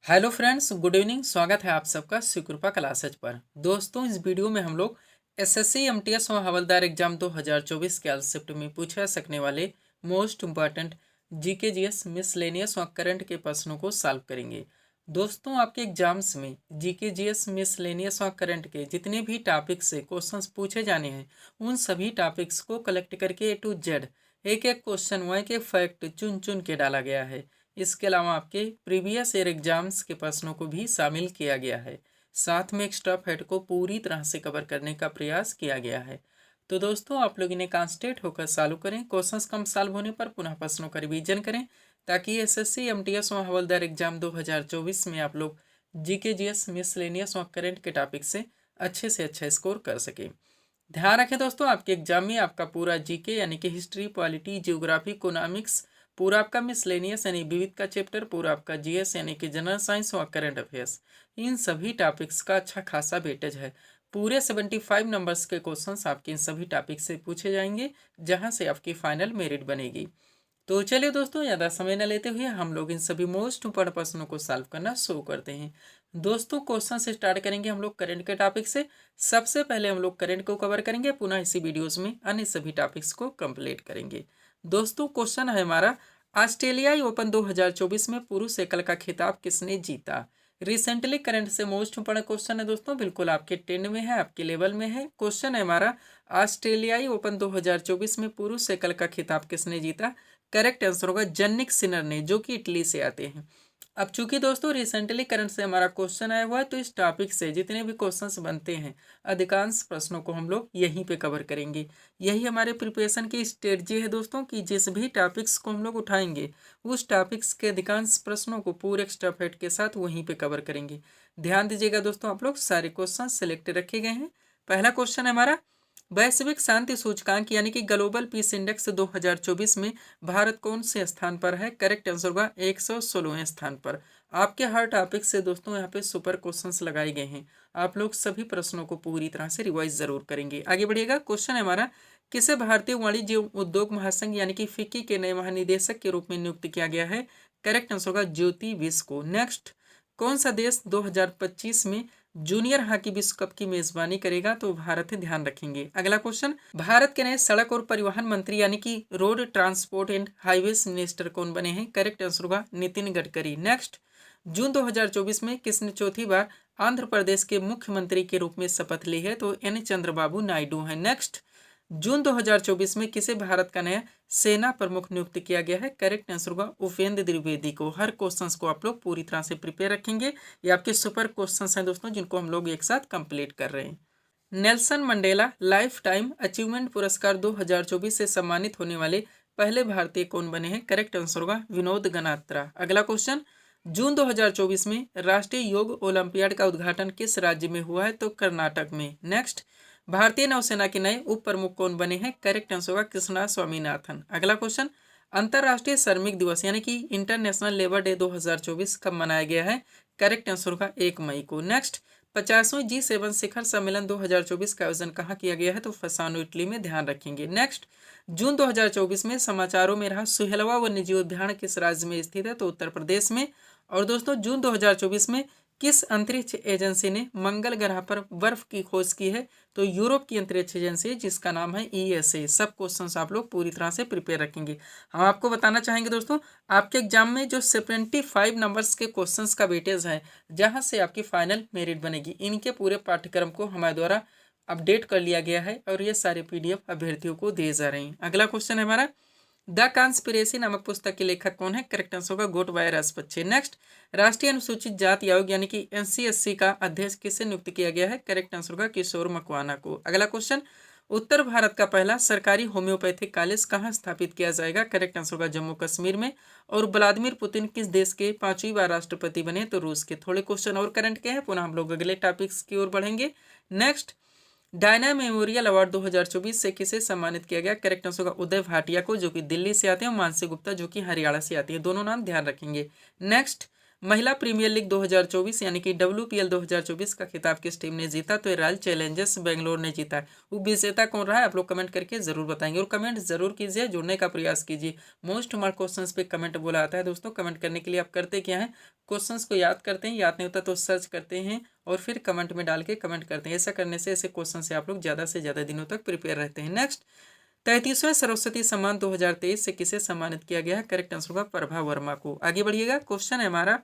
Hello friends, good evening. स्वागत है आप सबका शिवकृपा क्लासेज पर। दोस्तों, इस वीडियो में हम लोग एसएससी एमटीएस और हवलदार एग्जाम 2024 के शिफ्ट में पूछे जा सकने वाले most important GK GS miscellaneous और करंट के प्रश्नों को सॉल्व करेंगे। दोस्तों, आपके एग्जाम्स में जीके जीएस मिसलेनियस और करंट के जितने भी टॉपिक्स से क्वेश्चंस पूछे जाने हैं, उन सभी टॉपिक्स को कलेक्ट करके ए टू जेड एक एक क्वेश्चन व एक फैक्ट चुन चुन के डाला गया है। इसके अलावा आपके प्रीवियस ईयर एग्जाम्स के प्रश्नों को भी शामिल किया गया है। साथ में एक्स्ट्रा फैक्ट को पूरी तरह से कवर करने का प्रयास किया गया है। तो दोस्तों, आप लोग इन्हें कॉन्सेंट्रेट होकर सॉल्व करें। क्वेश्चंस कम सॉल्व होने पर पुनः प्रश्नों का रिवीजन करें, ताकि एसएससी एमटीएस और हवलदार एग्जाम 2024 में आप लोग जीके जीएस मिसलेनियस और करंट के टॉपिक से अच्छा स्कोर कर सकें। ध्यान रखें दोस्तों, आपके एग्जाम में आपका पूरा जीके यानी कि हिस्ट्री, पॉलिटी, जियोग्राफी, इकोनॉमिक्स, पूरा आपका मिसलेनियस यानी विविध का चैप्टर, पूरा आपका जीएस यानी कि जनरल साइंस और करंट अफेयर्स, इन सभी टॉपिक्स का अच्छा खासा वेटेज है। पूरे 75 नंबर्स के क्वेश्चंस आपके इन सभी टॉपिक से पूछे जाएंगे, जहां से आपकी फाइनल मेरिट बनेगी। तो चलिए दोस्तों, ज़्यादा समय न लेते हुए हम लोग इन सभी मोस्ट इम्पोर्टेंट प्रश्नों को सॉल्व करना शुरू करते हैं। दोस्तों, क्वेश्चन से स्टार्ट करेंगे हम लोग करंट के टॉपिक से। सबसे पहले हम लोग करंट को कवर करेंगे, पुनः इसी वीडियोस में अन्य सभी टॉपिक्स को कंप्लीट करेंगे। दोस्तों, क्वेश्चन है हमारा, ऑस्ट्रेलियाई ओपन 2024 में पुरुष एकल का खिताब किसने जीता। रिसेंटली करंट से मोस्ट इम्पोर्टेंट क्वेश्चन है दोस्तों, बिल्कुल आपके ट्रेंड में है, आपके लेवल में है। क्वेश्चन है हमारा, ऑस्ट्रेलियाई ओपन 2024 में पुरुष एकल का खिताब किसने जीता। करेक्ट आंसर होगा जनिक सिनर ने, जो कि इटली से आते हैं। अब चूंकि दोस्तों रिसेंटली करंट से हमारा क्वेश्चन आया हुआ है, तो इस टॉपिक से जितने भी क्वेश्चंस बनते हैं, अधिकांश प्रश्नों को हम लोग यहीं पे कवर करेंगे। यही हमारे प्रिपरेशन की स्ट्रेटजी है दोस्तों, कि जिस भी टॉपिक्स को हम लोग उठाएंगे, उस टॉपिक्स के अधिकांश प्रश्नों को पूरे एक्स्ट्रा फैक्ट के साथ वहीं पे कवर करेंगे। ध्यान दीजिएगा दोस्तों, आप लोग सारे क्वेश्चन सेलेक्ट रखे गए हैं। पहला क्वेश्चन है हमारा, वैश्विक शांति सूचकांक यानी कि ग्लोबल पीस इंडेक्स 2024 में भारत कौन से स्थान पर है। करेक्ट आंसर होगा 116वें स्थान पर। आपके हर टॉपिक से दोस्तों यहाँ पे सुपर क्वेश्चंस लगाए गए हैं। आप लोग सभी प्रश्नों को पूरी तरह से रिवाइज जरूर करेंगे। आगे बढ़िएगा। क्वेश्चन है हमारा, किसे भारतीय वाणिज्य उद्योग महासंघ यानी कि फिक्की के नए महानिदेशक के रूप में नियुक्त किया गया है। करेक्ट आंसर होगा ज्योति विश को। नेक्स्ट, कौन सा देश 2025 में जूनियर हॉकी विश्व कप की मेजबानी करेगा। तो भारत है, ध्यान रखेंगे। अगला क्वेश्चन, भारत के नए सड़क और परिवहन मंत्री यानी कि road transport and highways minister कौन बने हैं। करेक्ट आंसर होगा नितिन गडकरी। नेक्स्ट, जून 2024 में किसने चौथी बार आंध्र प्रदेश के मुख्यमंत्री के रूप में शपथ ली है। तो एन चंद्रबाबू नायडू है। नेक्स्ट, जून 2024 में किसे भारत का नया सेना प्रमुख नियुक्त किया गया है। करेक्ट आंसर होगा उपेंद्र द्विवेदी को। हर क्वेश्चंस को आप लोग पूरी तरह से प्रिपेयर रखेंगे। ये आपके सुपर क्वेश्चंस हैं दोस्तों, जिनको हम लोग एक साथ कंप्लीट कर रहे हैं। Nelson Mandela life time achievement पुरस्कार 2024 से सम्मानित होने वाले पहले भारतीय कौन बने हैं। करेक्ट आंसर होगा विनोद गनात्रा। अगला क्वेश्चन, जून 2024 में राष्ट्रीय योग ओलंपियाड का उद्घाटन किस राज्य में हुआ है। तो कर्नाटक में। नेक्स्ट, भारतीय नौसेना के नए उप प्रमुख कौन बने हैं। करेक्ट आंसर होगा कृष्णा स्वामीनाथन। अगला क्वेश्चन, अंतर्राष्ट्रीय श्रमिक दिवस यानी कि इंटरनेशनल लेबर डे 2024 कब मनाया गया है। करेक्ट आंसर होगा 1 मई को। नेक्स्ट, 50वें G7 शिखर सम्मेलन 2024 का आयोजन कहाँ किया गया है। तो फसानो इटली में। ध्यान रखेंगे। नेक्स्ट, जून 2024 में समाचारों में रहा सुहेलवा वन्यजीव उद्यान किस राज्य में स्थित है। तो उत्तर प्रदेश में। और दोस्तों, जून 2024 में किस अंतरिक्ष एजेंसी ने मंगल ग्रह पर बर्फ की खोज की है। तो यूरोप की अंतरिक्ष एजेंसी, जिसका नाम है ESA। सब क्वेश्चंस आप लोग पूरी तरह से प्रिपेयर रखेंगे। हम आपको बताना चाहेंगे दोस्तों, आपके एग्जाम में जो 75 नंबर्स के क्वेश्चंस का वेटेज है, जहां से आपकी फाइनल मेरिट बनेगी, इनके पूरे पाठ्यक्रम को हमारे द्वारा अपडेट कर लिया गया है और ये सारे PDF अभ्यर्थियों को दिए जा रहे हैं। अगला क्वेश्चन है हमारा, द कॉन्स्पिरेसी नामक पुस्तक के लेखक कौन है। करेक्ट आंसर होगा गोटबाया राजपक्षे। नेक्स्ट, राष्ट्रीय अनुसूचित जाति आयोग यानी कि NCSC का अध्यक्ष किसे नियुक्त किया गया है। करेक्ट आंसर होगा किशोर मकवाना को। अगला क्वेश्चन, उत्तर भारत का पहला सरकारी होम्योपैथिक कॉलेज कहाँ स्थापित किया जाएगा। करेक्ट आंसर होगा जम्मू कश्मीर में। और व्लादिमीर पुतिन किस देश के 5वीं बार राष्ट्रपति बने। तो रूस के। थोड़े क्वेश्चन और करंट के हैं, पुनः हम लोग अगले टॉपिक्स की ओर बढ़ेंगे। नेक्स्ट, डायना मेमोरियल अवार्ड 2024 से किसे सम्मानित किया गया। करेक्ट आंसर होगा उदय भाटिया को, जो कि दिल्ली से आते हैं, और मानसी गुप्ता, जो कि हरियाणा से आती है। दोनों नाम ध्यान रखेंगे। नेक्स्ट, महिला प्रीमियर लीग 2024 यानी कि WPL 2024 का खिताब किस टीम ने जीता? तो रॉयल चैलेंजर्स बेंगलोर ने जीता है। वो विजेता कौन रहा है आप लोग कमेंट करके जरूर बताएंगे और कमेंट जरूर कीजिए, जुड़ने का प्रयास कीजिए। मोस्ट मार्क क्वेश्चंस पे कमेंट बोला आता है दोस्तों। कमेंट करने के लिए आप करते क्या है, क्वेश्चंस को याद करते हैं, याद नहीं होता तो सर्च करते हैं और फिर कमेंट में डाल के कमेंट करते हैं। ऐसा करने से ऐसे क्वेश्चन से आप लोग ज़्यादा से ज़्यादा दिनों तक प्रिपेयर रहते हैं। नेक्स्ट, 33वें सरस्वती सम्मान 2023 से किसे सम्मानित किया गया है? करेक्ट आंसर होगा प्रभा वर्मा को। आगे बढ़िएगा, क्वेश्चन है हमारा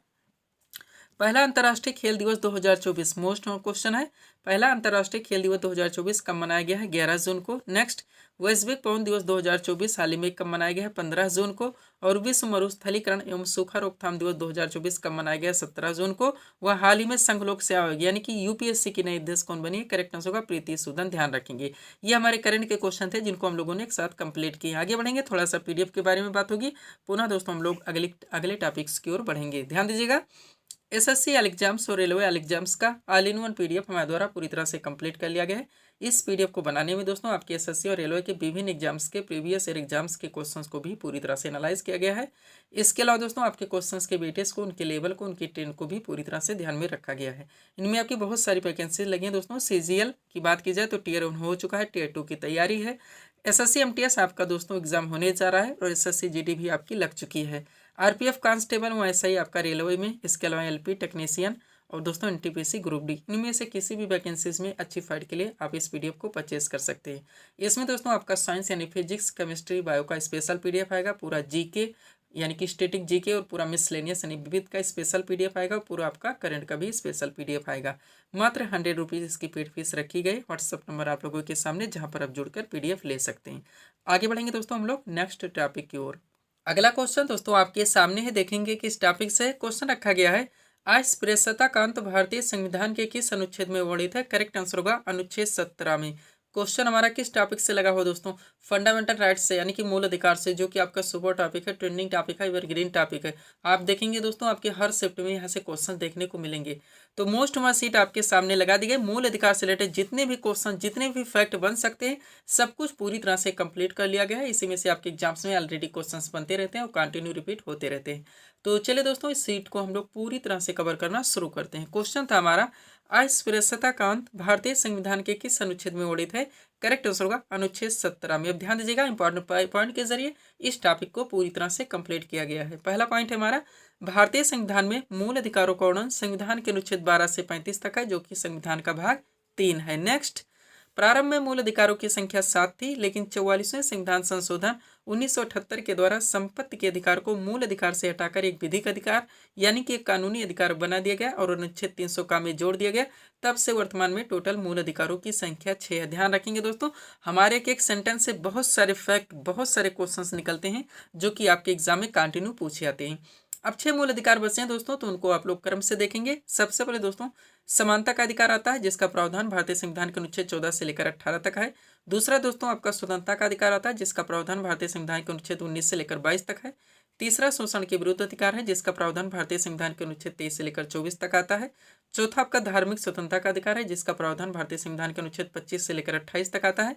पहला अंतर्राष्ट्रीय खेल दिवस 2024 मोस्ट क्वेश्चन है। पहला अंतर्राष्ट्रीय खेल दिवस 2024 कब मनाया गया है? 11 जून को। नेक्स्ट, वैश्विक पवन दिवस 2024 हाल ही में कब मनाया गया है? 15 जून को। और विश्व मरुस्थलीकरण एवं सूखा रोकथाम दिवस 2024 कब मनाया गया है? 17 जून को। वह हाल ही में संघ लोक सेवा आयोग यानी कि यूपीएससी की नई अध्यक्ष कौन बनी है? करेक्ट आंसर होगा प्रीति सूदन। ध्यान रखेंगे, ये हमारे करंट के क्वेश्चन थे जिनको हम लोगों ने एक साथ कंप्लीट किए। आगे बढ़ेंगे, थोड़ा सा पीडीएफ के बारे में बात होगी। पुनः दोस्तों हम लोग अगले टॉपिक्स की ओर बढ़ेंगे। ध्यान दीजिएगा, एसएससी एग्जाम्स और रेलवे एग्जाम्स का ऑल इन वन पीडीएफ हमारे द्वारा पूरी तरह से कंप्लीट कर लिया गया है। इस पीडीएफ को बनाने में दोस्तों आपके एसएससी और रेलवे के विभिन्न एग्जाम्स के प्रीवियस ईयर एग्जाम्स के क्वेश्चंस को भी पूरी तरह से एनालाइज किया गया है। इसके अलावा दोस्तों आपके क्वेश्चंस के वेटेज को, उनके लेवल को, उनकी ट्रेंड को भी पूरी तरह से ध्यान में रखा गया है। इनमें आपकी बहुत सारी वैकेंसीज लगी हैं दोस्तों। सीजीएल की बात की जाए तो टियर 1 हो चुका है, टियर 2 की तैयारी है। एसएससी एमटीएस आपका दोस्तों एग्जाम होने जा रहा है और एसएससी जीडी भी आपकी लग चुकी है। आरपीएफ कांस्टेबल वैसा ही आपका रेलवे में, इसके अलावा एलपी टेक्नीशियन और दोस्तों एनटीपीसी ग्रुप डी, इनमें से किसी भी वैकेंसीज में अच्छी फाइट के लिए आप इस पीडीएफ को परचेज कर सकते हैं। इसमें दोस्तों आपका साइंस यानी फिजिक्स, केमिस्ट्री, बायो का स्पेशल पीडीएफ आएगा, पूरा जीके यानी कि स्टैटिक जीके और पूरा मिसलेनियस यानी विविध का स्पेशल पीडीएफ आएगा, पूरा आपका करंट का भी स्पेशल पीडीएफ आएगा। मात्र 100 रुपीज़ इसकी पेड फीस रखी गई। व्हाट्सअप नंबर आप लोगों के सामने जहां पर आप जुड़कर पीडीएफ ले सकते हैं। आगे बढ़ेंगे दोस्तों हम लोग नेक्स्ट टॉपिक की ओर। अगला क्वेश्चन दोस्तों आपके सामने है, देखेंगे किस टॉपिक से क्वेश्चन रखा गया है। अस्पृश्यताकांत भारतीय संविधान के किस अनुच्छेद में वर्णित है? करेक्ट आंसर होगा अनुच्छेद 17 में। क्वेश्चन हमारा किस टॉपिक से लगा हो दोस्तों? फंडामेंटल राइट्स से यानी कि मूल अधिकार से, जो कि आपका सुपर टॉपिक है, ट्रेंडिंग टॉपिक है, एवरग्रीन टॉपिक है। आप देखेंगे दोस्तों आपके हर शिफ्ट में यहाँ से क्वेश्चन देखने को मिलेंगे। तो मोस्ट मार्क सीट आपके सामने लगा दी गई। मूल अधिकार से रिलेटेड जितने भी क्वेश्चन, जितने भी फैक्ट बन सकते हैं, सब कुछ पूरी तरह से कंप्लीट कर लिया गया है। इसी में से आपके एग्जाम्स में ऑलरेडी क्वेश्चंस बनते रहते हैं और कंटिन्यू रिपीट होते रहते हैं। तो चलिए दोस्तों इस सीट को हम लोग पूरी तरह से कवर करना शुरू करते हैं। क्वेश्चन था हमारा, अस्पृश्यताकांत भारतीय संविधान के किस अनुच्छेद में वर्णित है? करेक्ट आंसर होगा अनुच्छेद 17 में। अब ध्यान दीजिएगा, इंपॉर्टेंट पॉइंट के जरिए इस टॉपिक को पूरी तरह से कंप्लीट किया गया है। पहला पॉइंट है हमारा, भारतीय संविधान में मूल अधिकारों का वर्णन संविधान के अनुच्छेद 12 से 35 तक है, जो कि संविधान का भाग 3 है। नेक्स्ट, प्रारंभ में मूल अधिकारों की संख्या 7 थी, लेकिन 44वें संविधान संशोधन 1978 के द्वारा संपत्ति के अधिकार को मूल अधिकार से हटाकर एक विधिक अधिकार यानी कि एक कानूनी अधिकार बना दिया गया और अनुच्छेद 300 का में जोड़ दिया गया। तब से वर्तमान में टोटल मूल अधिकारों की संख्या 6 है। ध्यान रखेंगे दोस्तों, हमारे एक सेंटेंस से बहुत सारे फैक्ट, बहुत सारे क्वेश्चंस निकलते हैं जो कि आपके एग्जाम में कंटिन्यू पूछे जाते हैं। अब 6 मूल अधिकार बचे हैं दोस्तों, तो उनको आप लोग क्रम से देखेंगे। सबसे पहले दोस्तों समानता का अधिकार आता है, जिसका प्रावधान भारतीय संविधान के अनुच्छेद 14 से लेकर 18 तक है। दूसरा दोस्तों आपका स्वतंत्रता का अधिकार आता है, जिसका प्रावधान भारतीय संविधान के अनुच्छेद 19 से लेकर 22 तक है। तीसरा शोषण के विरुद्ध अधिकार है, जिसका प्रावधान भारतीय संविधान के अनुच्छेद 23 से लेकर 24 तक आता है। चौथा आपका धार्मिक स्वतंत्रता का अधिकार है, जिसका प्रावधान भारतीय संविधान के अनुच्छेद 25 से लेकर 28 तक आता है।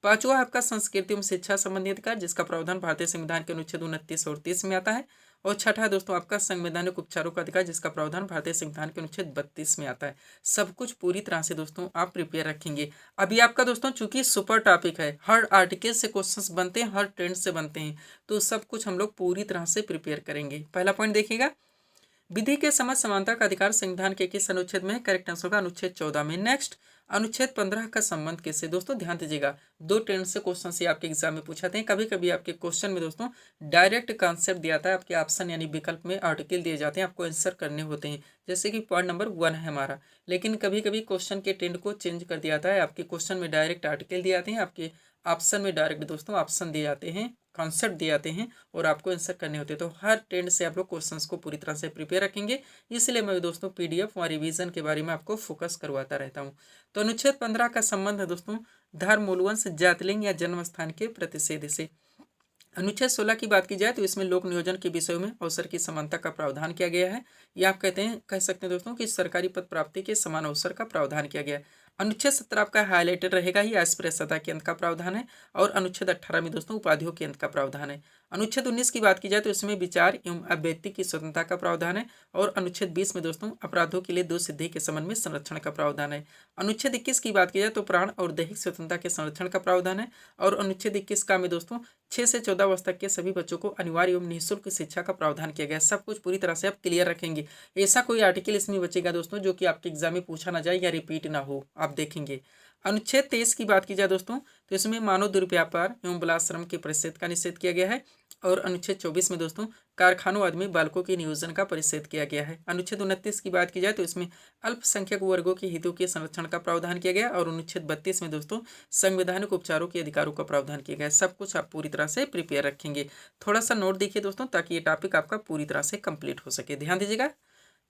पांचवा आपका संस्कृति एवं शिक्षा संबंधी अधिकार, जिसका प्रावधान भारतीय संविधान के अनुच्छेद 29 और 30 में आता है। और छठा है दोस्तों आपका संवैधानिक उपचारों का अधिकार, जिसका प्रावधान भारतीय संविधान के अनुच्छेद 32 में आता है। सब कुछ पूरी तरह से दोस्तों आप प्रिपेयर रखेंगे। अभी आपका दोस्तों चूंकि सुपर टॉपिक है, हर आर्टिकल से क्वेश्चंस बनते हैं, हर ट्रेंड से बनते हैं, तो सब कुछ हम लोग पूरी तरह से प्रिपेयर करेंगे। पहला पॉइंट देखिएगा, विधि के समझ समानता का अधिकार संविधान के किस अनुच्छेद में है? करेक्ट आंसर होगा अनुच्छेद 14 में। नेक्स्ट, अनुच्छेद 15 का संबंध किससे? दोस्तों ध्यान दीजिएगा, 2 ट्रेंड से क्वेश्चन से आपके एग्जाम में पूछाते हैं। कभी कभी आपके क्वेश्चन में दोस्तों डायरेक्ट कॉन्सेप्ट दिया जाता है, आपके ऑप्शन यानी विकल्प में आर्टिकल दिए जाते हैं, आपको आंसर करने होते हैं। जैसे कि पॉइंट नंबर 1 है हमारा, लेकिन कभी कभी क्वेश्चन के ट्रेंड को चेंज कर दिया जाता है। आपके क्वेश्चन में डायरेक्ट आर्टिकल दिए जाते हैं, आपके ऑप्शन में डायरेक्ट दोस्तों ऑप्शन दिए जाते हैं, कॉन्सेप्ट दिए जाते हैं और आपको आंसर करने होते हैं। तो हर ट्रेंड से आप लोग क्वेश्चंस को पूरी तरह से प्रिपेयर रखेंगे, इसलिए मैं दोस्तों पीडीएफ और रिवीजन के बारे में आपको फोकस करवाता रहता हूं। तो अनुच्छेद 15 का संबंध है दोस्तों धर्म, मूलवंश, जातिलिंग या जन्म स्थान के प्रतिषेध से। अनुच्छेद 16 की बात की जाए तो इसमें लोक नियोजन के विषयों में अवसर की समानता का प्रावधान किया गया है। या आप कह सकते हैं दोस्तों कि सरकारी पद प्राप्ति के समान अवसर का प्रावधान किया गया है। अनुच्छेद 17 आपका हाईलाइटेड रहेगा ही, अस्पृश्यता के अंत का प्रावधान है। और अनुच्छेद 18 में दोस्तों उपाधियों के अंत का प्रावधान है। अनुच्छेद 19 की बात की जाए तो इसमें विचार एवं अभिव्यक्ति की स्वतंत्रता का प्रावधान है। और अनुच्छेद 20 में दोस्तों अपराधों के लिए दोष सिद्धि के संबंध में संरक्षण का प्रावधान है। अनुच्छेद 21 की बात की जाए तो प्राण और दैहिक स्वतंत्रता के संरक्षण का प्रावधान है। और अनुच्छेद 21 का में दोस्तों 6 से 14 वर्ष तक के सभी बच्चों को अनिवार्य एवं निःशुल्क शिक्षा का प्रावधान किया गया है। सब कुछ पूरी तरह से आप क्लियर रखेंगे। ऐसा कोई आर्टिकल इसमें बचेगा दोस्तों जो कि आपके एग्जाम में पूछा ना जाए या रिपीट ना हो, आप देखेंगे। अनुच्छेद 23 की बात की जाए दोस्तों तो इसमें मानव दुर्व्यापार एवं बलात्श्रम के परिच्छेद का निषेध किया गया है। और अनुच्छेद 24 में दोस्तों कारखानों आदि में बालकों के नियोजन का परिच्छेद किया गया है। अनुच्छेद 29 की बात की जाए तो इसमें अल्पसंख्यक वर्गों के हितों के संरक्षण का प्रावधान किया गया। और अनुच्छेद 32 में दोस्तों संवैधानिक उपचारों के अधिकारों का प्रावधान किया गया। सब कुछ आप पूरी तरह से प्रिपेयर रखेंगे। थोड़ा सा नोट देखिए दोस्तों ताकि ये टॉपिक आपका पूरी तरह से कंप्लीट हो सके। ध्यान दीजिएगा।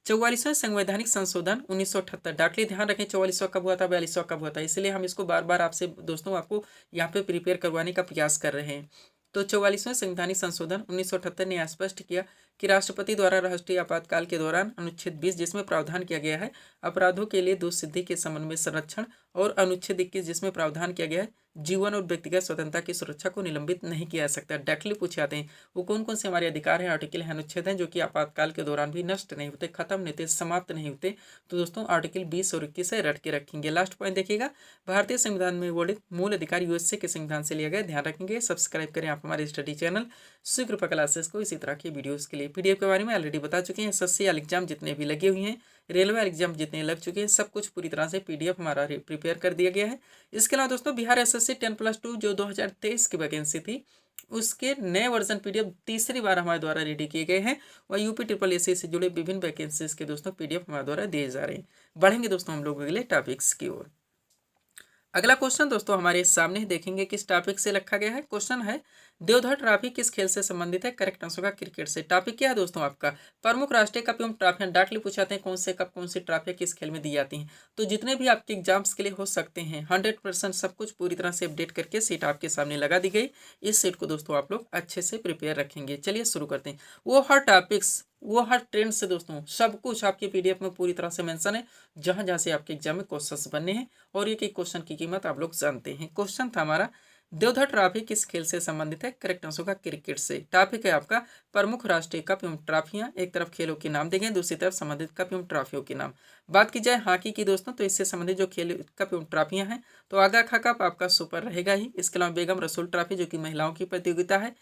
44वां संवैधानिक संशोधन 1978, डाकली ध्यान रखें 44वां कब हुआ था, 42वां कब हुआ था, इसलिए हम इसको बार बार आपसे दोस्तों आपको यहाँ पे प्रिपेयर करवाने का प्रयास कर रहे हैं। तो 44वां संवैधानिक संशोधन 1978 ने स्पष्ट किया कि राष्ट्रपति द्वारा राष्ट्रीय आपातकाल के दौरान अनुच्छेद 20 जिसमें प्रावधान किया गया है अपराधों के लिए दोष सिद्धि के संबंध में संरक्षण, और अनुच्छेद 21 जिसमें प्रावधान किया गया है जीवन और व्यक्तिगत स्वतंत्रता की सुरक्षा को निलंबित नहीं किया जा सकता। डायरेक्टली पूछे जाते हैं वो कौन कौन से हमारे अधिकार हैं, आर्टिकल हैं, अनुच्छेद हैं जो कि आपातकाल के दौरान भी नष्ट नहीं होते, खत्म नहीं होते, समाप्त नहीं होते। तो दोस्तों आर्टिकल 20 और 21 से रट के रखेंगे। लास्ट पॉइंट देखिएगा, भारतीय संविधान में वर्णित मूल अधिकार यूएसए के संविधान से लिया गया। ध्यान रखेंगे। सब्सक्राइब करें आप हमारे स्टडी चैनल सुकृपा क्लासेस को इसी तरह की वीडियोस के लिए। पीडीएफ के बारे में ऑलरेडी बता चुके हैं। एसएससी एग्जाम जितने भी लगे हुए हैं, रेलवे एग्जाम जितने लग चुके हैं, सब कुछ पूरी तरह से पीडीएफ हमारा प्रिपेयर कर दिया गया है। इसके अलावा दोस्तों बिहार एसएससी 10+2 जो 2023 की वैकेंसी थी उसके नए वर्जन पीडीएफ तीसरी बार हमारे द्वारा रेडी किए गए हैं। और यूपी ट्रिपल एससी से जुड़े विभिन्न वैकेंसीज के दोस्तों पीडीएफ हमारे द्वारा दिए जा रहे हैं। बढ़ेंगे दोस्तों हम लोग अगले टॉपिक्स की ओर। अगला क्वेश्चन दोस्तों हमारे सामने देखेंगे किस टॉपिक से रखा गया है। क्वेश्चन है देवधर ट्रॉफी किस खेल से संबंधित है। करेक्ट आंसर होगा क्रिकेट से। टॉपिक क्या है दोस्तों आपका प्रमुख राष्ट्रीय कप एवं ट्रॉफियां। डायरेक्टली पूछाते हैं कौन से कप कौन सी ट्रॉफियां किस खेल में दी जाती हैं। तो जितने भी आपके एग्जाम्स के लिए हो सकते हैं 100% सब कुछ पूरी तरह से अपडेट करके सीट आपके सामने लगा दी गई। इस सीट को दोस्तों आप लोग अच्छे से प्रिपेयर रखेंगे। चलिए शुरू करते हैं। वो हर टॉपिक्स वो हर ट्रेंड से दोस्तों सब कुछ आपके पीडीएफ में पूरी तरह से मेंशन है जहां जहां से आपके एग्जाम में क्वेश्चंस बनने हैं। और एक एक क्वेश्चन की कीमत आप लोग जानते हैं। क्वेश्चन था हमारा देवधर ट्रॉफी किस खेल से संबंधित है। करेक्ट आंसर होगा क्रिकेट से। टॉपिक है आपका प्रमुख राष्ट्रीय कप एवं ट्रॉफियां। एक तरफ खेलों के नाम देंगे, दूसरी तरफ संबंधित कप एवं ट्रॉफियों के नाम। बात की जाए हॉकी की दोस्तों तो इससे संबंधित जो खेल कप एवं ट्रॉफियां हैं तो आगा खा कप आपका सुपर रहेगा ही। इसके अलावा बेगम रसूल ट्रॉफी जो कि महिलाओं की प्रतियोगिता है।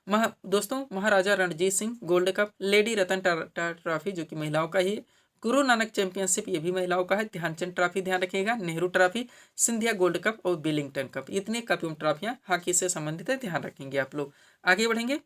दोस्तों Maharaja Ranjit Singh gold cup, lady Ratan Tata trophy जो कि महिलाओं का ही है। गुरु नानक चैंपियनशिप ये भी महिलाओं का है। ध्यानचंद ट्रॉफी ध्यान रखिएगा, Nehru trophy, Scindia gold cup और बिलिंगटन कप, इतने कप एवं ट्रॉफियां हॉकी से संबंधित है। ध्यान रखेंगे आप लोग। आगे बढ़ेंगे।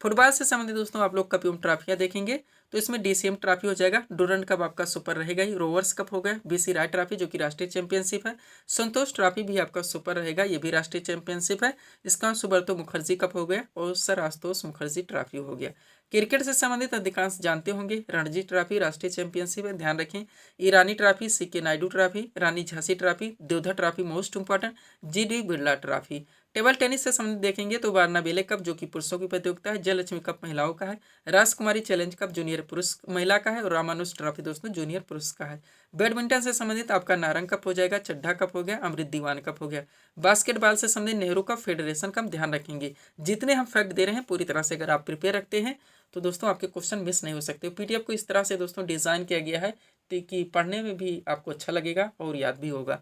फुटबॉल से संबंधित दोस्तों आप लोग कप एवं ट्रॉफियां देखेंगे तो इसमें डीसीएम ट्रॉफी हो जाएगा, डूरंड कप आपका सुपर रहेगा ही, रोवर्स कप हो गया, बीसी राय ट्रॉफी जो कि राष्ट्रीय चैंपियनशिप है, संतोष ट्रॉफी भी आपका सुपर रहेगा, ये भी राष्ट्रीय चैंपियनशिप है। इसका सुब्रतो मुखर्जी कप हो गया और सर आशुतोष मुखर्जी ट्रॉफी हो गया। क्रिकेट से संबंधित अधिकांश जानते होंगे, रणजी ट्रॉफी राष्ट्रीय चैंपियनशिप है, ध्यान रखें। Irani trophy, C K Naidu trophy, Rani Jhansi trophy, Deodhar trophy most important, G D Birla trophy. Table tennis से संबंधित देखेंगे तो वारनाबेले कप जो कि पुरुषों की प्रतियोगिता है, जयलक्ष्मी कप महिलाओं का है, राजकुमारी चैलेंज कप जूनियर पुरुष महिला का है और रामानुज ट्रॉफी दोस्तों जूनियर पुरुष का है। बैडमिंटन से संबंधित आपका नारंग कप हो जाएगा, चड्ढा कप हो गया, अमृत दीवान कप हो गया। बास्केटबॉल से संबंधित नेहरू कप, फेडरेशन कप। ध्यान रखेंगे जितने हम फैक्ट दे रहे हैं पूरी तरह से अगर आप प्रिपेयर रखते हैं तो दोस्तों आपके क्वेश्चन मिस नहीं हो सकते। पीडीएफ को इस तरह से दोस्तों डिजाइन किया गया है कि पढ़ने में भी आपको अच्छा लगेगा और याद भी होगा।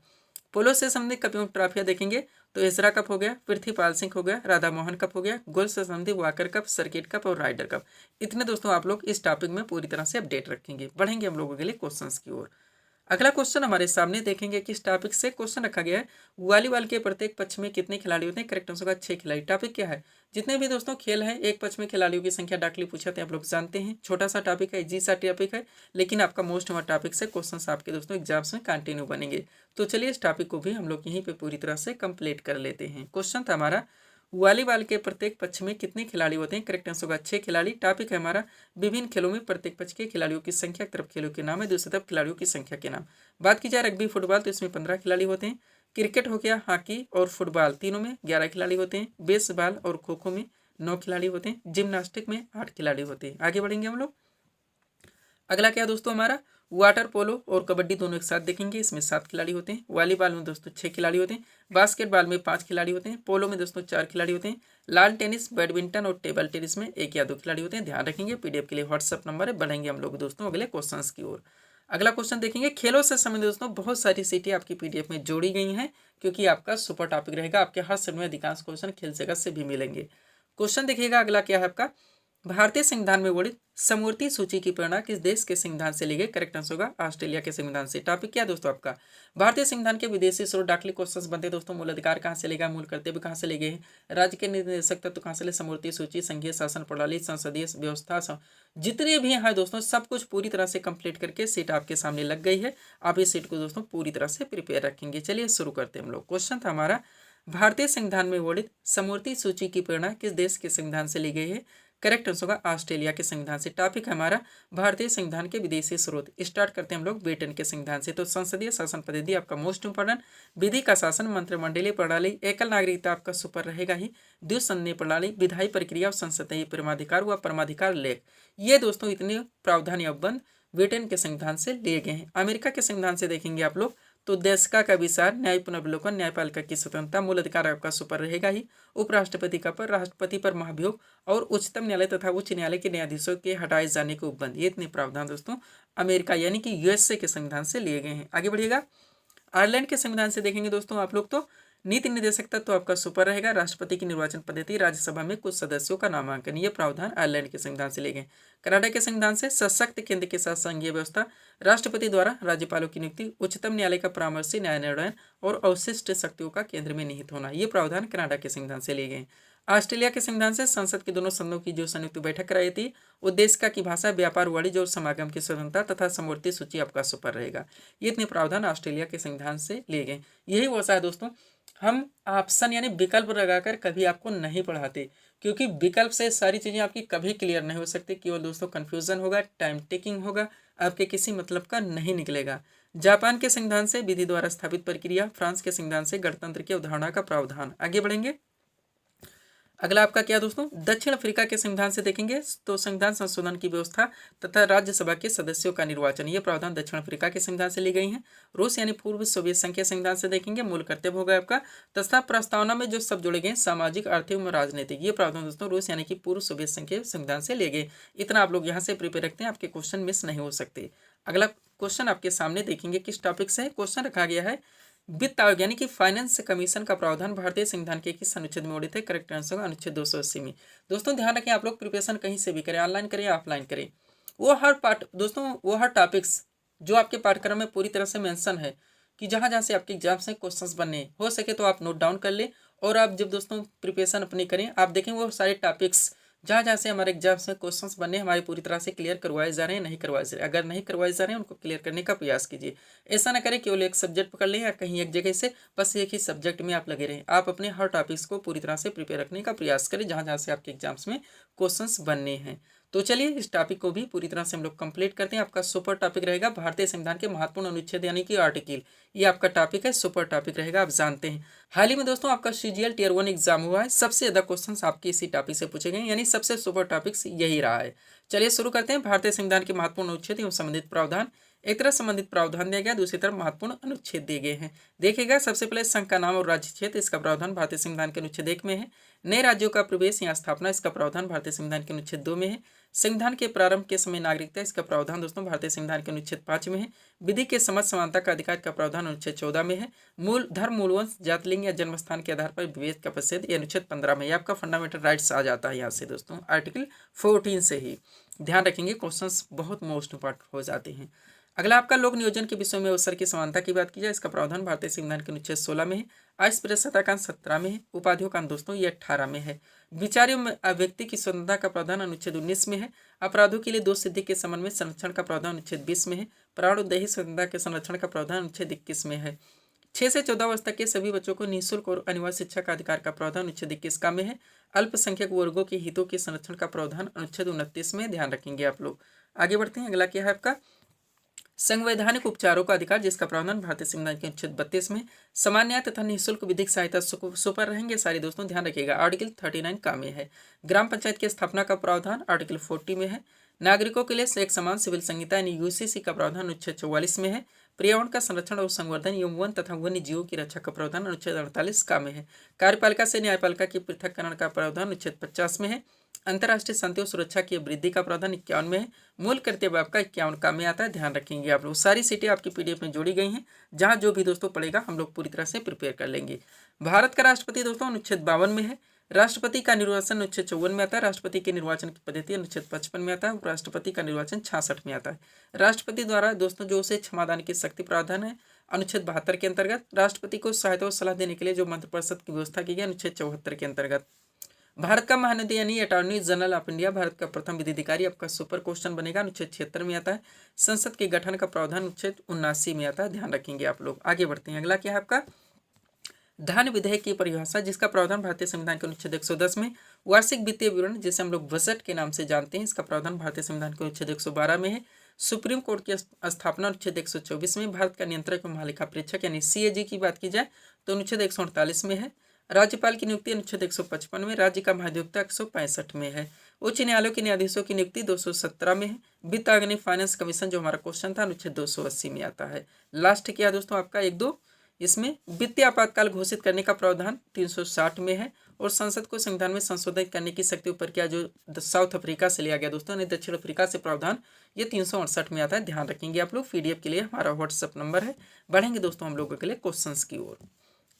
पोलो से संबंधित कप एवं ट्रॉफियां देखेंगे तो इसरा कप हो गया, पृथ्वीपाल सिंह हो गया, राधा मोहन कप हो गया, गोल्फ से संबंधित वाकर कप, सर्किट कप और राइडर कप। इतने दोस्तों आप लोग इस टॉपिक में पूरी तरह से अपडेट रखेंगे। बढ़ेंगे हम लोगों के लिए क्वेश्चंस की ओर। अगला क्वेश्चन हमारे सामने देखेंगे किस टॉपिक से क्वेश्चन रखा गया है। वॉलीबॉल के प्रत्येक पक्ष में कितने खिलाड़ी होते हैं। करेक्ट आंसर होगा 6 खिलाड़ी। टॉपिक क्या है, जितने भी दोस्तों खेल है एक पक्ष में खिलाड़ियों की संख्या डाकली पूछा थे आप लोग जानते हैं। छोटा सा टॉपिक है, इजी सा टॉपिक है, लेकिन आपका मोस्ट हमारा टॉपिक से क्वेश्चन आपके दोस्तों एग्जाम्स में कंटिन्यू बनेंगे। तो चलिए इस टॉपिक को भी हम लोग यहीं पे पूरी तरह से कंप्लीट कर लेते हैं। क्वेश्चन था हमारा वॉलीबॉल के प्रत्येक पक्ष में कितने खिलाड़ी होते हैं। करेक्ट आंसर होगा 6 खिलाड़ी। टॉपिक है हमारा विभिन्न खेलों में प्रत्येक पक्ष के खिलाड़ियों की संख्या, तरफ खेलों के नाम है, दूसरी तरफ खिलाड़ियों की संख्या के नाम। बात की जाए रग्बी फुटबॉल तो इसमें 15 खिलाड़ी होते हैं। क्रिकेट हो गया, हॉकी और फुटबॉल तीनों में 11 खिलाड़ी होते हैं। बेसबॉल और खो खो में 9 खिलाड़ी होते हैं। जिम्नास्टिक में 8 खिलाड़ी होते हैं। आगे बढ़ेंगे हम लोग। अगला क्या दोस्तों हमारा वाटर पोलो और कबड्डी दोनों एक साथ देखेंगे, इसमें 7 खिलाड़ी होते हैं। वॉलीबॉल में दोस्तों 6 खिलाड़ी होते हैं। बास्केटबॉल में 5 खिलाड़ी होते हैं। पोलो में दोस्तों 4 खिलाड़ी होते हैं। लान टेनिस, बैडमिंटन और टेबल टेनिस में 1 या 2 खिलाड़ी होते हैं। ध्यान रखेंगे, पीडीएफ के लिए व्हाट्सअप नंबर है। बढ़ेंगे हम लोग दोस्तों अगले क्वेश्चन की ओर। अगला क्वेश्चन देखेंगे, खेलों से संबंधित दोस्तों बहुत सारी सीटें आपकी पीडीएफ में जोड़ी गई हैं, क्योंकि आपका सुपर टॉपिक रहेगा। आपके हर सेट में अधिकांश क्वेश्चन खेल जगत से भी मिलेंगे। क्वेश्चन देखिएगा, अगला क्या है आपका, भारतीय संविधान में वर्णित समवर्ती सूची की प्रेरणा किस देश के संविधान से ली गई? करेक्ट आंसर होगा ऑस्ट्रेलिया के संविधान से। टॉपिक क्या है दोस्तों आपका, भारतीय संविधान के विदेशी स्रोत डाकली क्वेश्चन बनते हैं दोस्तों। मूल अधिकार कहाँ से लेगा, मूल कर्तव्य कहाँ से ले गए, राज्य के निर्देशक तत्व कहाँ से ले, समवर्ती सूची, संघीय शासन प्रणाली, संसदीय व्यवस्था, जितने भी हैं दोस्तों सब कुछ पूरी तरह से कंप्लीट करके सीट आपके सामने लग गई है। आप इस सीट को दोस्तों पूरी तरह से प्रिपेयर रखेंगे। चलिए शुरू करते हैं हम लोग। क्वेश्चन था हमारा, भारतीय संविधान में वर्णित समवर्ती सूची की प्रेरणा किस देश के संविधान से ली गई है? करेक्ट आंसर होगा ऑस्ट्रेलिया के संविधान से। टॉपिक हमारा भारतीय संविधान के विदेशी स्रोत। स्टार्ट करते हैं हम लोग ब्रिटेन के संविधान से। तो संसदीय शासन पद्धति आपका मोस्ट इंपोर्टेंट, विधि का शासन, मंत्रिमंडलीय प्रणाली, एकल नागरिकता आपका सुपर रहेगा ही, द्विसंधीय प्रणाली, विधायी प्रक्रिया और संसदीय परमाधिकार व परमाधिकार लेख, ये दोस्तों इतने प्रावधान या उपबंध ब्रिटेन के संविधान से लिए गए हैं। अमेरिका के संविधान से देखेंगे आप लोग तो देशिका का विचार, न्याय पुनर्वलोकन, न्यायपालिका की स्वतंत्रता, मूल अधिकार आपका सुपर रहेगा ही, उपराष्ट्रपति का पर, राष्ट्रपति पर महाभियोग और उच्चतम न्यायालय तथा उच्च न्यायालय के न्यायाधीशों के हटाए जाने के उपबंध, ये इतने प्रावधान दोस्तों अमेरिका यानी कि यूएसए के संविधान से लिए गए हैं। आगे बढ़िएगा, आयरलैंड के संविधान से देखेंगे दोस्तों आप लोग तो नीति निर्देशक तत्व आपका सुपर रहेगा, राष्ट्रपति की निर्वाचन पद्धति, राज्यसभा में कुछ सदस्यों का नामांकन, ये प्रावधान आयरलैंड के संविधान से ले गए। कनाडा के संविधान से सशक्त केंद्र के साथ संघीय व्यवस्था, राष्ट्रपति द्वारा राज्यपालों की नियुक्ति, उच्चतम न्यायालय का परामर्शी न्याय निर्णय और अवशिष्ट शक्तियों का केंद्र में निहित होना, ये प्रावधान कनाडा के संविधान से लिए गए। ऑस्ट्रेलिया के संविधान से संसद के दोनों सदनों की जो संयुक्त बैठक कराई थी, उद्देश्य की भाषा, व्यापार, वाणिज्य और समागम की स्वतंत्रता तथा समवर्ती सूची आपका सुपर रहेगा। ये इतने प्रावधान ऑस्ट्रेलिया के संविधान से लिए गए। यही वजह है दोस्तों हम ऑप्शन यानी विकल्प लगाकर कभी आपको नहीं पढ़ाते, क्योंकि विकल्प से सारी चीज़ें आपकी कभी क्लियर नहीं हो सकती। केवल दोस्तों कन्फ्यूजन होगा, टाइम टेकिंग होगा, आपके किसी मतलब का नहीं निकलेगा। जापान के संविधान से विधि द्वारा स्थापित प्रक्रिया, फ्रांस के संविधान से गणतंत्र की अवधारणा का प्रावधान। आगे बढ़ेंगे, अगला आपका क्या दोस्तों, दक्षिण अफ्रीका के संविधान से देखेंगे तो संविधान संशोधन की व्यवस्था तथा राज्यसभा के सदस्यों का निर्वाचन, ये प्रावधान दक्षिण अफ्रीका के संविधान से ली गई हैं। रूस यानी पूर्व सोवियत संघ के संविधान से देखेंगे मूल कर्तव्य होगा आपका, तथा प्रस्तावना में जो सब जुड़े गए सामाजिक, आर्थिक और राजनीतिक, ये प्रावधान दोस्तों रूस यानी कि पूर्व सोवियत संघ के संविधान से ले गए। इतना आप लोग यहाँ से प्रिपेयर रखते हैं, आपके क्वेश्चन मिस नहीं हो सकते। अगला क्वेश्चन आपके सामने देखेंगे किस टॉपिक से क्वेश्चन रखा गया है, वित्त आयोग यानी कि फाइनेंस कमीशन का प्रावधान भारतीय संविधान के किस अनुच्छेद में वर्णित है? करेक्ट आंसर होगा अनुच्छेद 280 में। दोस्तों ध्यान रखें, आप लोग प्रिपरेशन कहीं से भी करें, ऑनलाइन करें या ऑफलाइन करें, वो हर पार्ट दोस्तों वो हर टॉपिक्स जो आपके पाठ्यक्रम में पूरी तरह से मेंशन है कि जहाँ जहाँ से आपके एग्जाम से क्वेश्चंस बनने हो सके तो आप नोट डाउन कर ले, और आप जब दोस्तों प्रिपरेशन अपनी करें आप देखें वो सारे टॉपिक्स जहाँ जहाँ से हमारे एग्जाम में क्वेश्चंस बनने हमारे पूरी तरह से क्लियर करवाए जा रहे हैं, नहीं करवाए जा रहे हैं। अगर नहीं करवाए जा रहे हैं उनको क्लियर करने का प्रयास कीजिए। ऐसा ना करें केवल एक सब्जेक्ट पकड़ लें या कहीं एक जगह से बस एक ही सब्जेक्ट में आप लगे रहें। आप अपने हर टॉपिक्स को पूरी तरह से प्रिपेयर रखने का प्रयास करें जहाँ जहाँ से आपके एग्जाम्स में क्वेश्चंस बनने हैं। तो चलिए इस टॉपिक को भी पूरी तरह से हम लोग कंप्लीट करते हैं। आपका सुपर टॉपिक रहेगा भारतीय संविधान के महत्वपूर्ण अनुच्छेद यानी कि आर्टिकल, ये आपका टॉपिक है, सुपर टॉपिक रहेगा, आप जानते हैं। हाल ही में दोस्तों आपका सीजीएल टियर 1 एग्जाम हुआ है, सबसे ज्यादा क्वेश्चंस आपके इसी टॉपिक से पूछे गए, यानी सबसे सुपर टॉपिक्स यही रहा है। चलिए शुरू करते हैं। भारतीय संविधान के महत्वपूर्ण अनुच्छेद एवं संबंधित प्रावधान, एक तरफ संबंधित प्रावधान दिया गया, दूसरी तरफ महत्वपूर्ण अनुच्छेद दिए गए हैं। देखिएगा सबसे पहले संघ का नाम और राज्य क्षेत्र, इसका प्रावधान भारतीय संविधान के अनुच्छेद 1 में है। नए राज्यों का प्रवेश या स्थापना, इसका प्रावधान भारतीय संविधान के अनुच्छेद 2 में है। संविधान के प्रारंभ के समय नागरिकता, इसका प्रावधान दोस्तों भारतीय संविधान के अनुच्छेद 5 में है। विधि के समझ समानता का अधिकार का प्रावधान अनुच्छेद 14 में है। मूल धर्म, मूलवंश, जाति, लिंग या जन्म स्थान के आधार पर विभेद का प्रतिषेध, ये अनुच्छेद 15 में, आपका फंडामेंटल राइट्स आ जाता है यहाँ से दोस्तों, आर्टिकल 14 से ही। ध्यान रखेंगे क्वेश्चंस बहुत मोस्ट इंपॉर्टेंट हो जाते हैं। अगला आपका लोक नियोजन के विषय में अवसर की समानता की बात की जाए, इसका प्रावधान भारतीय संविधान के अनुच्छेद 16 में है। अस्पृश्यता का 17 में है। उपाधियों का दोस्तों ये 18 में है। विचारों में व्यक्ति की स्वतंत्रता का प्रावधान अनुच्छेद 19 में है। अपराधों के लिए दोष सिद्धि के संबंध में संरक्षण का प्रावधान अनुच्छेद 20 में है। प्राणोदेही स्वतंत्रता के संरक्षण का प्रावधान अनुच्छेद 21 में है। 6 से 14 वर्ष तक के सभी बच्चों को निःशुल्क और अनिवार्य शिक्षा का अधिकार का प्रावधान अनुच्छेद 21 का में है। अल्पसंख्यक वर्गों के हितों के संरक्षण का प्रावधान अनुच्छेद 29 में। ध्यान रखेंगे आप लोग। आगे बढ़ते हैं। अगला क्या है आपका, संवैधानिक उपचारों का अधिकार, जिसका प्रावधान भारतीय संविधान के अनुच्छेद 32 में। सामान्य तथा निःशुल्क विधिक सहायता सुपर रहेंगे सारे दोस्तों, ध्यान रखिएगा, आर्टिकल 39 का में है। ग्राम पंचायत की स्थापना का प्रावधान आर्टिकल 40 में है। नागरिकों के लिए एक समान सिविल संहिता यानी यूसीसी का प्रावधान अनुच्छेद 44 में है। पर्यावरण का संरक्षण और संवर्धन एवं वन तथा वन्य जीवों की रक्षा का प्रावधान अनुच्छेद 48 का में है। कार्यपालिका से न्यायपालिका के पृथक्करण का प्रावधान अनुच्छेद 50 में है। अंतर्राष्ट्रीय शांति और सुरक्षा की वृद्धि का प्रावधान 51 में है। मूल कर्तव्य आपका 51 का में आता है, ध्यान रखेंगे आप लोग। सारी सीटें आपकी पीडीएफ में जोड़ी गई हैं, जहां जो भी दोस्तों पढ़ेगा हम लोग पूरी तरह से प्रिपेयर कर लेंगे। भारत का राष्ट्रपति दोस्तों अनुच्छेद 52 में है। राष्ट्रपति का निर्वाचन अनुच्छेद 54 में आता है। राष्ट्रपति के निर्वाचन की पद्धति अनुच्छेद 55 में आता है। राष्ट्रपति का निर्वाचन 66 में आता है। राष्ट्रपति द्वारा दोस्तों जो उसे क्षमादान की शक्ति प्रावधान है अनुच्छेद 72 के अंतर्गत। राष्ट्रपति को सहायता और सलाह देने के लिए जो मंत्रिपरिषद की व्यवस्था की गई अनुच्छेद 74 के अंतर्गत। भारत का महानिदेशक यानी attorney general of India, Bharat का प्रथम विधि अधिकारी आपका सुपर क्वेश्चन बनेगा, अनुच्छेद 76 में आता है। संसद के गठन का प्रावधान अनुच्छेद 79 में आता है, ध्यान रखेंगे आप लोग। आगे बढ़ते हैं, अगला क्या है आपका धन विधेयक की परिभाषा, जिसका प्रावधान भारतीय संविधान के अनुच्छेद 110 में। वार्षिक वित्तीय विवरण जिसे हम लोग बजट के नाम से जानते हैं, इसका प्रावधान भारतीय संविधान के अनुच्छेद 112 में है। सुप्रीम कोर्ट की स्थापना अनुच्छेद 124 में। भारत का नियंत्रक एवं महालेखा परीक्षक यानी सीएजी की बात की जाए तो अनुच्छेद 148 में है। राज्यपाल की नियुक्ति अनुच्छेद 155 में। राज्य का महाधिवक्ता 165 में है। उच्च न्यायालयों के न्यायाधीशों की नियुक्ति 217 में है। वित्त आयोग यानी फाइनेंस कमीशन जो हमारा क्वेश्चन था अनुच्छेद 280 में आता है। लास्ट क्या दोस्तों आपका 1-2, इसमें वित्तीय आपातकाल घोषित करने का प्रावधान 360 में है। और संसद को संविधान में संशोधित करने की शक्ति ऊपर किया जो साउथ अफ्रीका से लिया गया दोस्तों, यानी दक्षिण अफ्रीका से प्रावधान, ये 368 में आता है, ध्यान रखेंगे आप लोग। पीडीएफ के लिए हमारा व्हाट्सएप नंबर है। बढ़ेंगे दोस्तों हम लोगों के लिए क्वेश्चंस की ओर।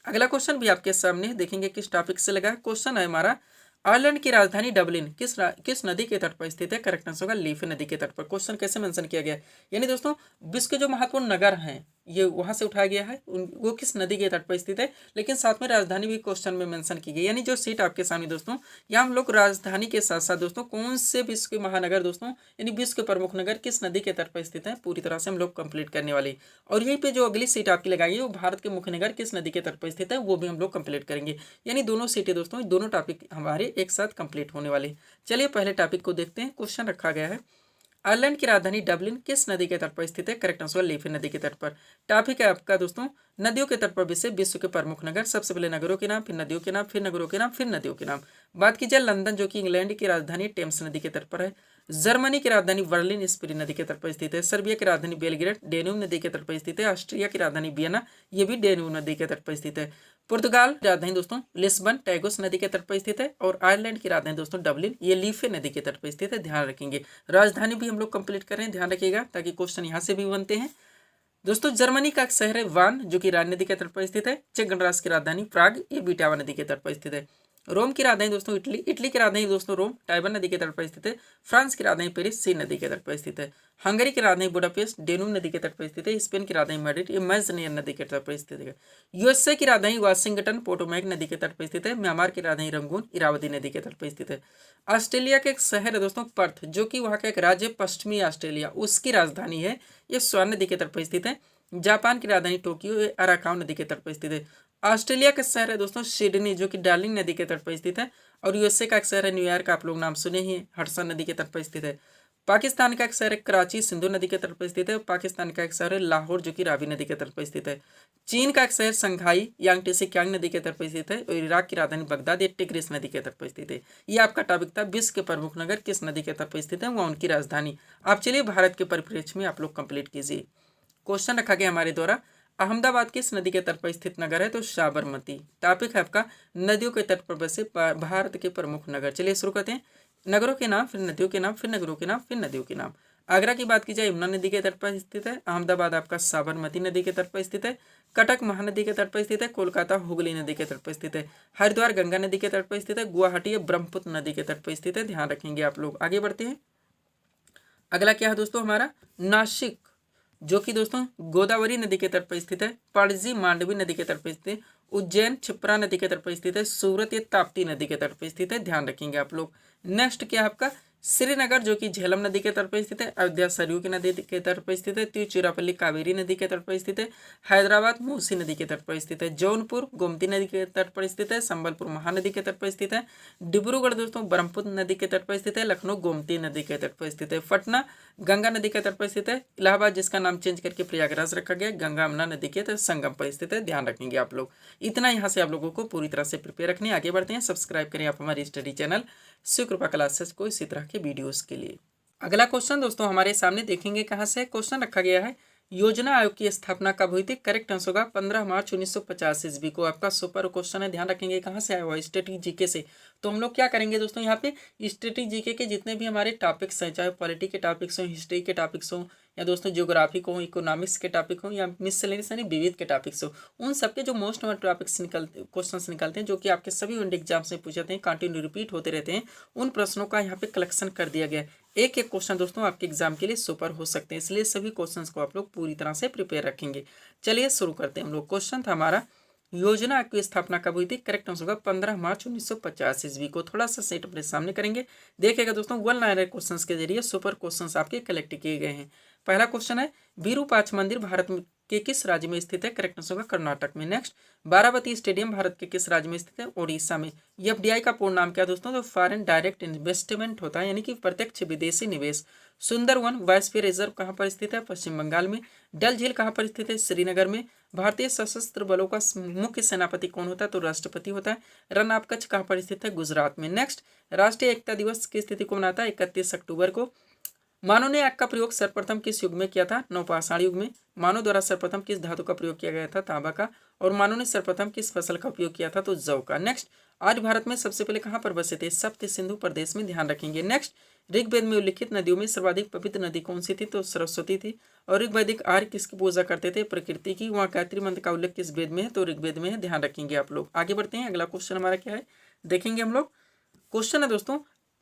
अगला क्वेश्चन भी आपके सामने देखेंगे किस टॉपिक से लगा है। क्वेश्चन है हमारा, आयरलैंड की राजधानी डबलिन किस नदी के तट पर स्थित है? करेक्ट आंसर होगा लीफे नदी के तट पर। क्वेश्चन कैसे मेंशन किया गया है, यानी दोस्तों विश्व के जो महत्वपूर्ण नगर हैं ये वहां से उठाया गया है, वो किस नदी के तट पर स्थित है, लेकिन साथ में राजधानी भी क्वेश्चन में मेंशन की गई। यानी जो सीट आपके सामने दोस्तों, यहाँ हम लोग राजधानी के साथ साथ दोस्तों कौन से विश्व के महानगर दोस्तों, यानी विश्व के प्रमुख नगर किस नदी के तट पर स्थित है, पूरी तरह से हम लोग कंप्लीट करने वाले। और यहीं पे जो अगली सीट आपकी लगाई है वो भारत के मुख्य नगर किस नदी के तट पर स्थित है, वो भी हम लोग कंप्लीट करेंगे। यानी दोनों सीटें दोस्तों, दोनों टॉपिक हमारे एक साथ कंप्लीट होने वाले। चलिए पहले टॉपिक को देखते हैं। क्वेश्चन रखा गया है, आयरलैंड की राजधानी डबलिन किस नदी के तट पर स्थित है? करेक्ट आंसर लीफे नदी के तट पर। टॉपिक है आपका दोस्तों नदियों के तट पर विश्व के प्रमुख नगर। सबसे पहले नगरों के नाम, फिर नदियों के नाम, फिर नगरों के नाम, फिर नदियों के नाम। बात की जाए लंदन जो कि इंग्लैंड की राजधानी टेम्स नदी के तट पर है। जर्मनी की राजधानी बर्लिन स्पीरी नदी के तट पर स्थित है। सर्बिया की राजधानी बेलग्रेड डेन्यूब नदी के तट पर स्थित है। ऑस्ट्रिया की राजधानी वियना, ये भी डेन्यूब नदी के तट पर स्थित है। पुर्तगाल की राजधानी दोस्तों लिस्बन टैगोस नदी के तट पर स्थित है। और आयरलैंड की राजधानी दोस्तों डबलिन, ये लीफे नदी के तट पर स्थित है, ध्यान रखेंगे। राजधानी भी हम लोग कंप्लीट करें, ध्यान रखिएगा, ताकि क्वेश्चन यहाँ से भी बनते हैं। दोस्तों जर्मनी का एक शहर है वान, जो कि राइन नदी के तट पर स्थित है। चेक गणराज्य की राजधानी प्राग, ये बीटावा नदी के तट पर स्थित है। रोम की राजधानी दोस्तों इटली, इटली की राजधानी दोस्तों रोम, टाइबन नदी के तट पर स्थित है। फ्रांस की राजधानी पेरिस, सीन नदी के तट पर स्थित है। हंगरी की राजधानी बुडापेस्ट, डेन्यूब नदी के तट पर स्थित है। स्पेन की राजधानी मैड्रिड, ये मेजनियर नदी के तट पर स्थित है। यूएसए की राजधानी वाशिंगटन पोटोमैक नदी के तट पर स्थित है। म्यांमार की राजधानी रंगून, इरावती नदी के तट पर स्थित है। ऑस्ट्रेलिया का एक शहर है दोस्तों पर्थ, जो कि वहाँ का एक राज्य पश्चिमी ऑस्ट्रेलिया, उसकी राजधानी है, ये स्वर्ण नदी के तट पर स्थित है। जापान की राजधानी टोक्यो, ये अराकान नदी के तट पर स्थित है। ऑस्ट्रेलिया का शहर है दोस्तों सिडनी, जो कि डार्लिंग नदी के तट पर स्थित है। और यूएसए का एक शहर है न्यूयॉर्क, आप लोग नाम सुने ही, हडसन नदी के तट पर स्थित है। पाकिस्तान का एक शहर है कराची, सिंधु नदी के तट पर स्थित है। पाकिस्तान का एक शहर है लाहौर, जो कि रावी नदी के तट पर स्थित है। चीन का एक शहर संघाई यांगटी सिक्यांग नदी के तट पर स्थित है। और इराक की राजधानी बगदाद, ये टिग्रिस नदी के तट पर स्थित है। ये आपका टॉपिक था, विश्व के प्रमुख नगर किस नदी के तट पर स्थित है, वह उनकी राजधानी। आप चलिए भारत के परिप्रेक्ष्य में आप लोग कंप्लीट कीजिए। क्वेश्चन रखा गया हमारे द्वारा, अहमदाबाद किस नदी के तट पर स्थित नगर है? तो साबरमती। टॉपिक है आपका नदियों के तट पर बसे भारत के प्रमुख नगर। चलिए शुरू करते हैं। नगरों के नाम, फिर नदियों के नाम, फिर नगरों के नाम, फिर नदियों के नाम। आगरा की बात की जाए यमुना नदी के तट पर स्थित है। अहमदाबाद आपका साबरमती नदी के तट पर स्थित है। कटक महानदी के तट पर स्थित है। कोलकाता हुगली नदी के तट पर स्थित है। हरिद्वार गंगा नदी के तट पर स्थित है। गुवाहाटी ब्रह्मपुत्र नदी के तट पर स्थित है, ध्यान रखेंगे आप लोग। आगे बढ़ते हैं। अगला क्या है दोस्तों हमारा, नासिक, जो कि दोस्तों गोदावरी नदी के तट पर स्थित है। पणजी मांडवी नदी के तट पर स्थित है। उज्जैन छिप्रा नदी के तट पर स्थित है। सूरत ये ताप्ती नदी के तट पर स्थित है, ध्यान रखेंगे आप लोग। नेक्स्ट क्या है आपका, श्रीनगर, जो कि झेलम नदी के तट पर स्थित है। अयोध्या सरयू की नदी के तट पर स्थित है। तिरुचिरापल्ली कावेरी नदी के तट पर स्थित है। हैदराबाद मूसी नदी के तट पर स्थित है। जौनपुर गोमती नदी के तट पर स्थित है। संबलपुर महानदी के तट पर स्थित है। डिब्रूगढ़ दोस्तों ब्रह्मपुत्र नदी के तट पर स्थित है। लखनऊ गोमती नदी के तट पर स्थित है। पटना गंगा नदी के तट पर स्थित है। इलाहाबाद, जिसका नाम चेंज करके प्रयागराज रखा गया, गंगा यमुना नदी के संगम पर स्थित है, ध्यान रखेंगे आप लोग। इतना यहाँ से आप लोगों को पूरी तरह से प्रिपेयर रखने। आगे बढ़ते हैं। सब्सक्राइब करें आप हमारी स्टडी चैनल शिव कृपा क्लासेस को इसी तरह के वीडियोस के लिए। अगला क्वेश्चन दोस्तों हमारे सामने देखेंगे कहाँ से क्वेश्चन रखा गया है, योजना आयोग की स्थापना कब हुई थी? करेक्ट आंसर होगा 15 मार्च 1950 ईस्वी को। आपका सुपर क्वेश्चन है, ध्यान रखेंगे कहाँ से आया हुआ, स्टैटिक जीके से। तो हम लोग क्या करेंगे दोस्तों, यहाँ पे स्टैटिक जीके के जितने भी हमारे टॉपिक्स हैं, चाहे पॉलिटी के टॉपिक्स हों, हिस्ट्री के टॉपिक्स हों, या दोस्तों ज्योग्राफी को, इकोनॉमिक्स के टॉपिक हो, या मिसलेनियस यानी विविध के टॉपिक्स हो, उन सबके जो मोस्ट नंबर टॉपिक्स निकलते क्वेश्चंस निकलते हैं जो कि आपके सभी इंडिया एग्जाम्स में पूछे जाते हैं, कंटिन्यू रिपीट होते रहते हैं, उन प्रश्नों का यहाँ पे कलेक्शन कर दिया गया है। एक एक क्वेश्चन दोस्तों आपके एग्जाम के लिए सुपर हो सकते हैं, इसलिए सभी क्वेश्चंस को आप लोग पूरी तरह से प्रिपेयर रखेंगे। चलिए शुरू करते हैं हम लोग। क्वेश्चन था हमारा, योजना आयोग की स्थापना कब हुई थी? करेक्ट आंसर होगा 15 मार्च 1950 ईस्वी को। थोड़ा सा सेट अपने सामने करेंगे, देखिएगा दोस्तों वन लाइनर क्वेश्चंस के जरिए सुपर क्वेश्चंस आपके कलेक्ट किए गए हैं। पहला क्वेश्चन है, विरूपाक्ष मंदिर भारत के किस राज्य में स्थित है? करेक्ट आंसर होगा कर्नाटक में। नेक्स्ट, बारावती स्टेडियम भारत के किस राज्य में स्थित है? ओडिशा में। एफडीआई का पूर्ण नाम क्या है दोस्तों? तो फॉरेन डायरेक्ट इन्वेस्टमेंट होता है, यानी कि प्रत्यक्ष विदेशी निवेश। सुंदरवन बायोस्फीयर रिजर्व कहाँ पर स्थित है? पश्चिम बंगाल में। डल झील कहाँ पर स्थित है? श्रीनगर में। भारतीय सशस्त्र बलों का मुख्य सेनापति कौन होता है? तो राष्ट्रपति होता है। रन ऑफ कच्छ कहाँ पर स्थित है? गुजरात में। नेक्स्ट, राष्ट्रीय एकता दिवस की तिथि को मनाता है? 31 अक्टूबर को। मानव ने आग का प्रयोग सर्वप्रथम किस युग में किया था? नवपाषाण युग में। मानव द्वारा सर्वप्रथम किस धातु का प्रयोग किया गया था? तांबा का। और मानव ने सर्वप्रथम किस फसल का उपयोग किया था? तो जौ का। नेक्स्ट, आज भारत में सबसे पहले कहाँ पर बसे थे? सप्त सिंधु प्रदेश में, ध्यान रखेंगे। नेक्स्ट, ऋग्वेद में उल्लिखित नदियों में सर्वाधिक पवित्र नदी कौन सी थी? तो सरस्वती थी। और ऋग्वैदिक आर्य किसकी पूजा करते थे? प्रकृति की। वहाँ गायत्री मंत्र का उल्लेख किस वेद में है? तो ऋग्वेद में है, ध्यान रखेंगे आप लोग। आगे बढ़ते हैं, अगला क्वेश्चन हमारा क्या है देखेंगे हम लोग। क्वेश्चन है दोस्तों,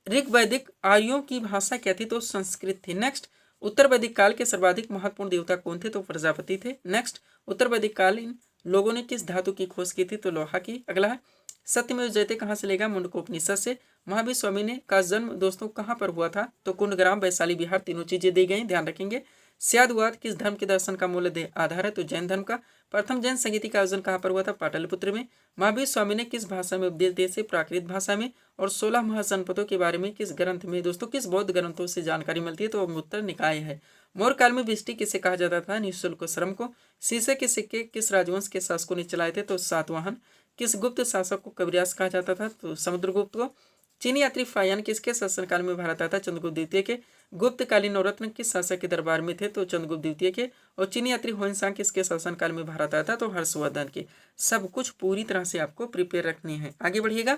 ऋग्वैदिक आर्यों की भाषा क्या थी? तो संस्कृत थी। नेक्स्ट, उत्तर वैदिक काल के सर्वाधिक महत्वपूर्ण देवता कौन थे? तो प्रजापति थे। नेक्स्ट, उत्तर वैदिक कालीन लोगों ने किस धातु की खोज की थी? तो लोहा की। अगला है, सत्यमेव जयते कहाँ से लेगा? मुंडकोपनिषद से। महावीर स्वामी ने का जन्म दोस्तों कहाँ पर हुआ था? तो कुंडग्राम, वैशाली, बिहार, तीनों चीजें दी गई, ध्यान रखेंगे। स्यादवाद किस धर्म के दर्शन का मूल आधार है? तो जैन धर्म का। प्रथम जैन संगीति का आयोजन कहाँ पर हुआ था? पाटलिपुत्र में। महावीर स्वामी ने किस भाषा में उपदेश दिए थे? प्राकृत भाषा में। और 16 महाजनपदों के बारे में किस ग्रंथ में दोस्तों, किस बौद्ध ग्रंथों से जानकारी मिलती है? तो अंगुत्तर निकाय है। मौर्य काल में बिस्टी किसे कहा जाता था? निःशुल्क श्रम को। शीशे के सिक्के किस राजवंश के शासकों ने चलाए थे? तो सातवाहन। किस गुप्त शासक को कविराज कहा जाता था? तो समुद्रगुप्त को। चीनी यात्री फायान किसके शासनकाल में भारत आया था? चंद्रगुप्त द्वितीय के। गुप्तकालीन नवरत्न किस शासक के दरबार में थे? तो चंद्रगुप्त द्वितीय के। और चीनी यात्री ह्वेनसांग किसके शासनकाल में भारत आया था? तो हर्षवर्धन के। सब कुछ पूरी तरह से आपको प्रिपेयर रखनी है। आगे बढ़िएगा,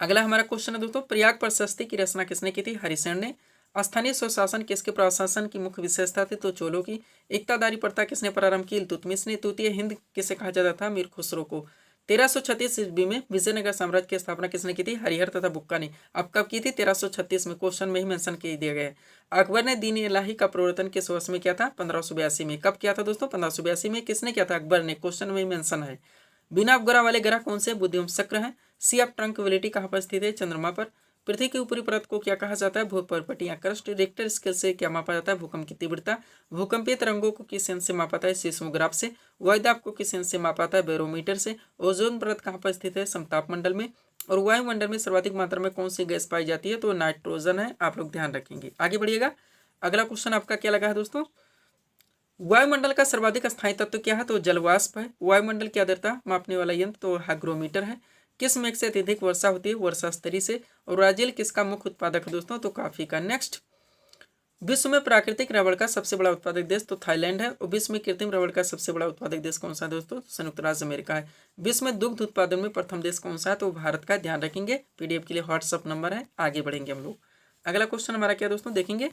अगला हमारा क्वेश्चन है दोस्तों, प्रयाग प्रशस्ति की रचना किसने की थी? हरिसेन ने। स्थानीय स्वशासन किसके प्रशासन की मुख्य विशेषता थी? तो चोलों की। एकतादारी प्रथा किसने प्रारंभ की? इल्तुतमिश ने। तृतीय हिंद किसे कहा जाता था? मीर खुसरो को। 1336 ईस्वी में विजयनगर साम्राज्य की स्थापना किसने की थी? हरिहर तथा बुक्का ने। अब कब की थी? 1336 में, क्वेश्चन में ही मेंशन कर दिया गया है। अकबर ने दीन इलाही का प्रवर्तन किस वर्ष में किया था? 1582 में। कब किया था दोस्तों? 1582 में। किसने किया था? अकबर ने, क्वेश्चन में ही मेंशन है। बिना उपग्रह वाले ग्रह कौन से? बुध एवं शुक्र है। सी ऑफ ट्रंक्विलिटी कहाँ पर स्थित है? चंद्रमा पर। पृथ्वी की ऊपरी परत को क्या कहा जाता है? भूपर्वत या क्रस्ट। रिक्टर स्केल से क्या मापा जाता है? भूकंप की तीव्रता। भूकंपीय तरंगों को किस यंत्र से मापा जाता है? सीस्मोग्राफ से। वायुदाब को किस यंत्र से मापा जाता है? बैरोमीटर से। ओजोन परत कहाँ पर स्थित है? समताप मंडल में। और वायुमंडल में सर्वाधिक मात्रा में कौन सी गैस पाई जाती है? तो नाइट्रोजन है, आप लोग ध्यान रखेंगे। आगे बढ़िएगा, अगला क्वेश्चन आपका क्या लगा है दोस्तों, वायुमंडल का सर्वाधिक स्थायी तत्व क्या है? तो जलवाष्प है। वायुमंडल की आर्द्रता मापने वाला यंत्र तो हाइग्रोमीटर है। किस मेघ से अत्यधिक वर्षा होती है? वर्षा स्तरी से। और ब्राजील किसका मुख्य उत्पादक है दोस्तों? तो कॉफी का। नेक्स्ट, विश्व में प्राकृतिक रबड़ का सबसे बड़ा उत्पादक देश तो थाईलैंड है। और विश्व में कृत्रिम रबड़ का सबसे बड़ा उत्पादक देश कौन सा है दोस्तों? संयुक्त राज्य अमेरिका है। विश्व में दुग्ध उत्पादन में प्रथम देश कौन सा है? तो भारत का, ध्यान रखेंगे। पीडीएफ के लिए व्हाट्सअप नंबर है। आगे बढ़ेंगे हम लोग। अगला क्वेश्चन हमारा क्या दोस्तों देखेंगे,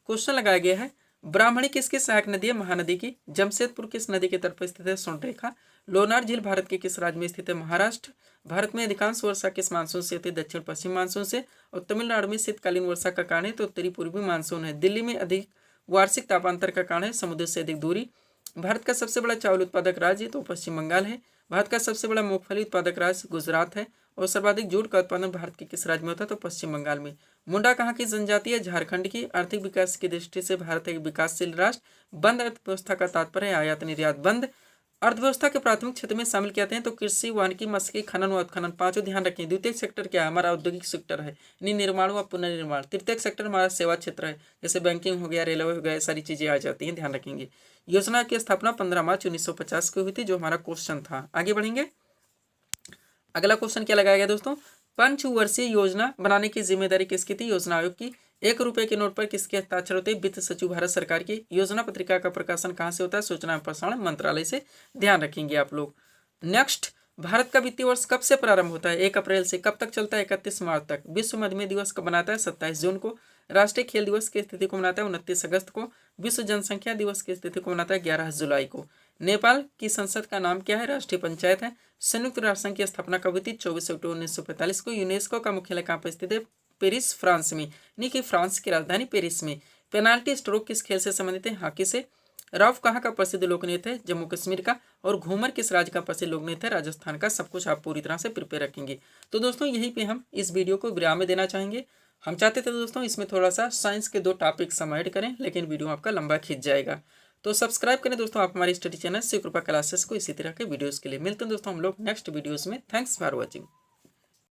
क्वेश्चन लगाया गया है, ब्राह्मणी किसकी सहायक नदी है? महानदी की। जमशेदपुर किस नदी के तट पर स्थित है? स्वर्णरेखा। लोनार झील भारत के किस राज्य में स्थित है? महाराष्ट्र। भारत में अधिकांश वर्षा किस मानसून से होती है? दक्षिण पश्चिम मानसून से। और तमिलनाडु में शीतकालीन वर्षा का कारण है तो उत्तरी पूर्वी मानसून है। दिल्ली में अधिक वार्षिक तापांतर का कारण है समुद्र से अधिक दूरी। भारत का सबसे बड़ा चावल उत्पादक राज्य तो पश्चिम बंगाल है। भारत का सबसे बड़ा मूंगफली उत्पादक राज्य गुजरात है। और सर्वाधिक जूट का उत्पादन भारत के किस राज्य में होता है? तो पश्चिम बंगाल में। मुंडा कहाँ की जनजाति है? झारखंड की। आर्थिक विकास की दृष्टि से भारत एक विकासशील राष्ट्र। बंद अर्थव्यवस्था का तात्पर्य है आयात निर्यात बंद। अर्थव्यवस्था के प्राथमिक क्षेत्र में शामिल किया जाते हैं तो कृषि, वानिकी, मत्स्य, खनन व उत्खनन, पांचों ध्यान रखें। द्वितीय सेक्टर क्या है? हमारा औद्योगिक सेक्टर है, यानी निर्माण व पुनर्निर्माण। तृतीय सेक्टर हमारा सेवा क्षेत्र है, जैसे बैंकिंग हो गया, रेलवे हो गया, सारी चीजें आ जाती हैं, ध्यान रखेंगे। योजना की स्थापना 15 मार्च 1950 को हुई थी, जो हमारा क्वेश्चन था। आगे बढ़ेंगे, अगला क्वेश्चन क्या लगाया गया दोस्तों, पंचवर्षीय योजना बनाने की जिम्मेदारी किसकी थी? योजना आयोग की। ₹1 के नोट पर किसके हस्ताक्षर होते हैं? वित्त सचिव भारत सरकार की। योजना पत्रिका का प्रकाशन कहाँ से होता है? सूचना एवं प्रसारण मंत्रालय से। ध्यान रखेंगे आप लोग। नेक्स्ट, भारत का वित्तीय वर्ष कब से प्रारंभ होता है? 1 अप्रैल से। कब तक चलता है? 31 मार्च तक। विश्व मधुमेह दिवस कब मनाता है? 27 जून को। राष्ट्रीय खेल दिवस की स्थिति को मनाता है 29 अगस्त को। विश्व जनसंख्या दिवस की स्थिति को मनाता है 11 जुलाई को। नेपाल की संसद का नाम क्या है? राष्ट्रीय पंचायत है। संयुक्त राष्ट्र संघ की स्थापना कब हुई थी? 24 अक्टूबर 1945 को। यूनेस्को का मुख्यालय कहाँ पर स्थित है? पेरिस, फ्रांस में, यानी कि फ्रांस की राजधानी पेरिस में। पेनाल्टी स्ट्रोक किस खेल से संबंधित है? हॉकी से। रॉफ कहाँ का प्रसिद्ध लोक नृत्य है? जम्मू कश्मीर का। और घूमर किस राज्य का प्रसिद्ध लोक नृत्य है? राजस्थान का। सब कुछ आप पूरी तरह से प्रिपेयर रखेंगे। तो दोस्तों यहीं पे हम इस वीडियो को विराम में देना चाहेंगे। हम चाहते थे दोस्तों इसमें थोड़ा सा साइंस के 2 टॉपिक्स हम ऐड करें, लेकिन वीडियो आपका लंबा खींच जाएगा। तो सब्सक्राइब करें दोस्तों आप हमारी स्टडी चैनल शिव कृपा क्लासेस को इसी तरह के वीडियोस के लिए। मिलते हैं दोस्तों हम लोग नेक्स्ट वीडियोस में। Thanks for watching.